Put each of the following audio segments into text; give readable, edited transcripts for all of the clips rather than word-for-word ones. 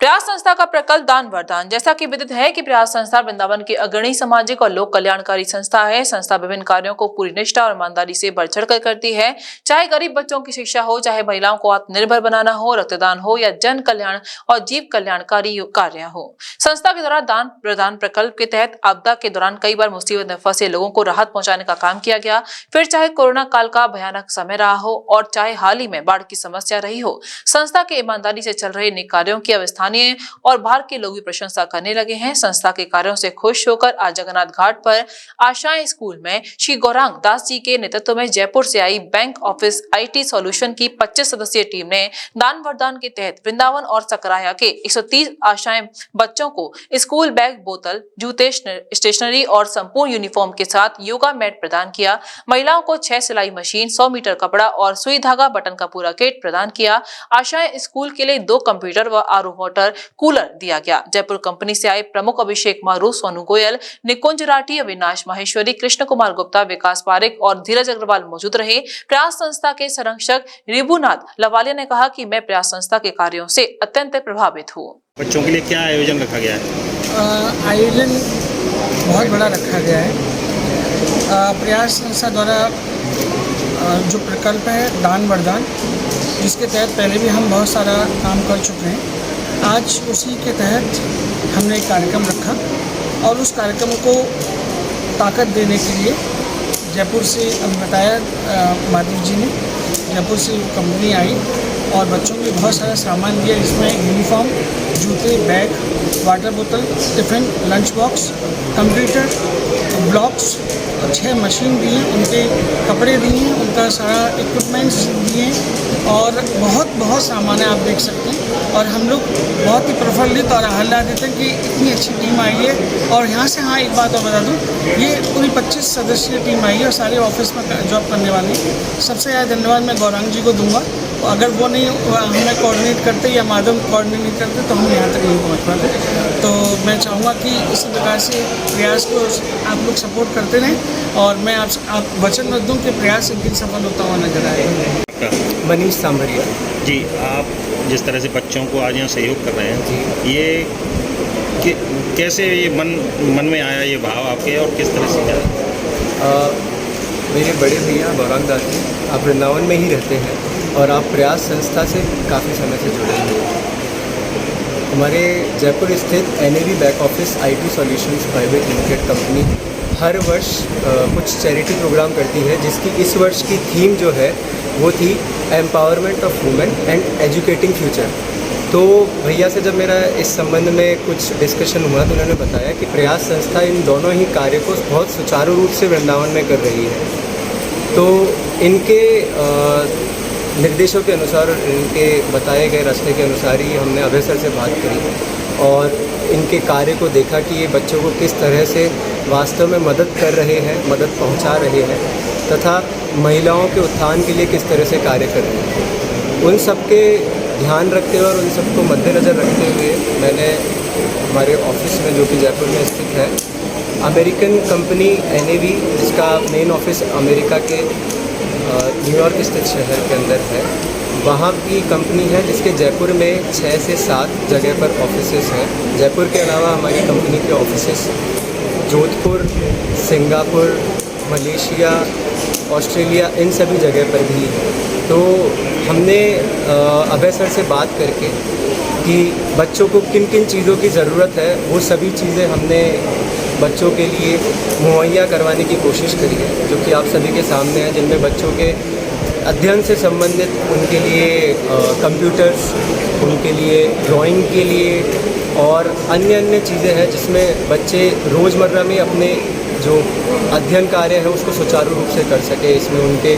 प्रयास संस्था का प्रकल्प दान वरदान। जैसा कि विदित है कि प्रयास संस्था वृंदावन की अग्रणी सामाजिक और लोक कल्याणकारी संस्था है। संस्था विभिन्न कार्यों को पूरी निष्ठा और ईमानदारी से बढ़ चढ़कर करती है। चाहे गरीब बच्चों की शिक्षा हो, चाहे महिलाओं को आत्मनिर्भर बनाना हो, रक्तदान हो या जन कल्याण और जीव कल्याणकारी कार्य हो। संस्था के द्वारा दान वरदान प्रकल्प के तहत आपदा के दौरान कई बार मुसीबत में फंसे लोगों को राहत पहुंचाने का काम किया गया। फिर चाहे कोरोना काल का भयानक समय रहा हो और चाहे हाल ही में बाढ़ की समस्या रही हो, संस्था के ईमानदारी से चल रहे इन कार्यों की अब स्थानीय और बाहर के लोग भी प्रशंसा करने लगे हैं। संस्था के कार्यों से खुश होकर आज जगन्नाथ घाट पर आशाएं स्कूल में श्री गौरांग दास जी के नेतृत्व में जयपुर से आई बैंक ऑफिस IT सॉल्यूशन की 25 सदस्यीय टीम ने दान वरदान के तहत वृंदावन और सकराया के 130 आशाएं बच्चों को स्कूल बैग, बोतल, जूते, स्टेशनरी और संपूर्ण यूनिफॉर्म के साथ योगा मैट प्रदान किया। महिलाओं को 6 सिलाई मशीन, 100 मीटर कपड़ा और सुई धागा बटन का पूरा किट प्रदान किया। आशाएं स्कूल के लिए 2 कंप्यूटर व RO वाटर कूलर दिया गया। जयपुर कंपनी से आए प्रमुख अभिषेक मारू, सोनू गोयल, निकुंज राठी, अविनाश माहेश्वरी, कृष्ण कुमार गुप्ता, विकास पारेख और धीरज अग्रवाल मौजूद रहे। प्रयास संस्था के संरक्षक रिबुनाथ लवालिया ने कहा कि मैं प्रयास संस्था के कार्यों से अत्यंत प्रभावित हूँ। बच्चों के लिए क्या आयोजन रखा गया है? आयोजन बहुत बड़ा रखा गया है। प्रयास संस्था द्वारा जो प्रकल्प है दान वरदान, जिसके तहत पहले भी हम बहुत सारा काम कर चुके हैं। आज उसी के तहत हमने एक कार्यक्रम रखा और उस कार्यक्रम को ताकत देने के लिए जयपुर से बताया माधव जी ने, जयपुर से कंपनी आई और बच्चों के बहुत सारा सामान दिया, जिसमें यूनिफॉर्म, जूते, बैग, वाटर बोतल, tiffin, lunch box, computer, blocks, 6 machine दिए, उनके कपड़े दिए, उनका सारा इक्विपमेंट्स दिए और बहुत सामान है, आप देख सकते हैं। और हम लोग बहुत ही प्रफुल्लित और आह्लादित हैं कि इतनी अच्छी टीम आई है। और यहाँ से एक बात और बता दूँ, ये पूरी 25 सदस्यीय टीम आई है और सारे ऑफिस में जॉब करने वाली है। सबसे ज़्यादा धन्यवाद मैं गौरांग जी को दूंगा। अगर वो नहीं हमें कोऑर्डिनेट करते या माधव कोऑर्डिनेट नहीं करते तो हम यहाँ तक नहीं पहुँच पाते। तो मैं चाहूँगा कि इसी प्रकार से प्रयास को आप लोग सपोर्ट करते रहें और मैं आप वचन रख दूँ कि प्रयास एक दिन सफल होता हुआ नजर आएगा। मनीष सांभरिया जी, आप जिस तरह से बच्चों को आज यहाँ सहयोग कर रहे हैं जी, ये कैसे ये मन में आया ये भाव आपके और किस तरह से क्या? मेरे बड़े भैया गौरांग दास जी आप वृंदावन में ही रहते हैं और आप प्रयास संस्था से काफ़ी समय से जुड़े हुए हैं। हमारे जयपुर स्थित NAV back office IT solutions private limited company हर वर्ष कुछ चैरिटी प्रोग्राम करती है, जिसकी इस वर्ष की थीम जो है वो थी empowerment of women and educating future. तो भैया से जब मेरा इस संबंध में कुछ डिस्कशन हुआ तो उन्होंने बताया कि प्रयास संस्था इन दोनों ही कार्य को बहुत सुचारू रूप से वृंदावन में कर रही है। तो इनके निर्देशों के अनुसार, इनके बताए गए रास्ते के अनुसार ही हमने अभय सर से बात करी और इनके कार्य को देखा कि ये बच्चों को किस तरह से वास्तव में मदद कर रहे हैं, मदद पहुंचा रहे हैं तथा महिलाओं के उत्थान के लिए किस तरह से कार्य कर रहे हैं। उन सब के ध्यान रखते हुए और उन सबको मद्देनज़र रखते हुए मैंने हमारे ऑफिस में, जो कि जयपुर में स्थित है, अमेरिकन कंपनी NAV, जिसका मेन ऑफिस अमेरिका के न्यूयॉर्क स्थित शहर के अंदर है, वहाँ की कंपनी है जिसके जयपुर में 6 से 7 जगह पर ऑफिसेस हैं। जयपुर के अलावा हमारी कंपनी के offices Jodhpur, Singapore, Malaysia, Australia, इन सभी जगह पर भी है। तो हमने अभय सर से बात करके कि बच्चों को किन किन चीज़ों की ज़रूरत है, वो सभी चीज़ें हमने बच्चों के लिए मुहैया करवाने की कोशिश करी है, जो कि आप सभी के सामने है, जिनमें बच्चों के अध्ययन से संबंधित उनके लिए कंप्यूटर्स, उनके लिए ड्राइंग के लिए और अन्य चीज़ें हैं, जिसमें बच्चे रोज़मर्रा में अपने जो अध्ययन कार्य है उसको सुचारू रूप से कर सके। इसमें उनके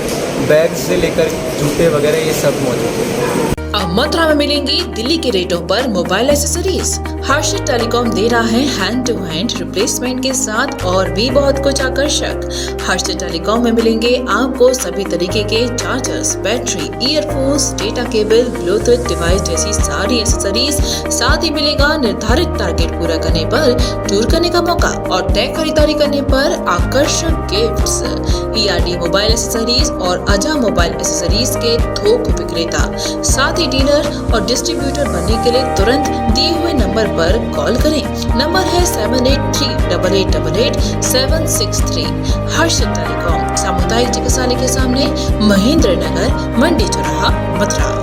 बैग से लेकर जूते वगैरह ये सब मौजूद है। अब मथुरा में मिलेंगी दिल्ली के रेटों पर मोबाइल एक्सेसरीज। हर्षित टेलीकॉम दे रहा है हैंड टू हैंड रिप्लेसमेंट के साथ और भी बहुत कुछ आकर्षक। हर्षित टेलीकॉम में मिलेंगे आपको सभी तरीके के chargers, battery, earphones, data cable, Bluetooth device जैसी सारी एक्सेसरीज। साथ ही मिलेगा निर्धारित टारगेट पूरा करने पर टूर करने का मौका और तय खरीदारी करने पर आकर्षक गिफ्ट्स। ERD मोबाइल एक्सेसरीज और अजा मोबाइल एक्सेसरीज के थोक विक्रेता। साथ ही सिटी डीलर और डिस्ट्रीब्यूटर बनने के लिए तुरंत दिए हुए नंबर पर कॉल करें। नंबर है 7838888763। हर्षद टेलीकॉम, सामुदायिक चिकित्सालय के सामने, महेंद्र नगर, मंडी चौराहा, मथुरा।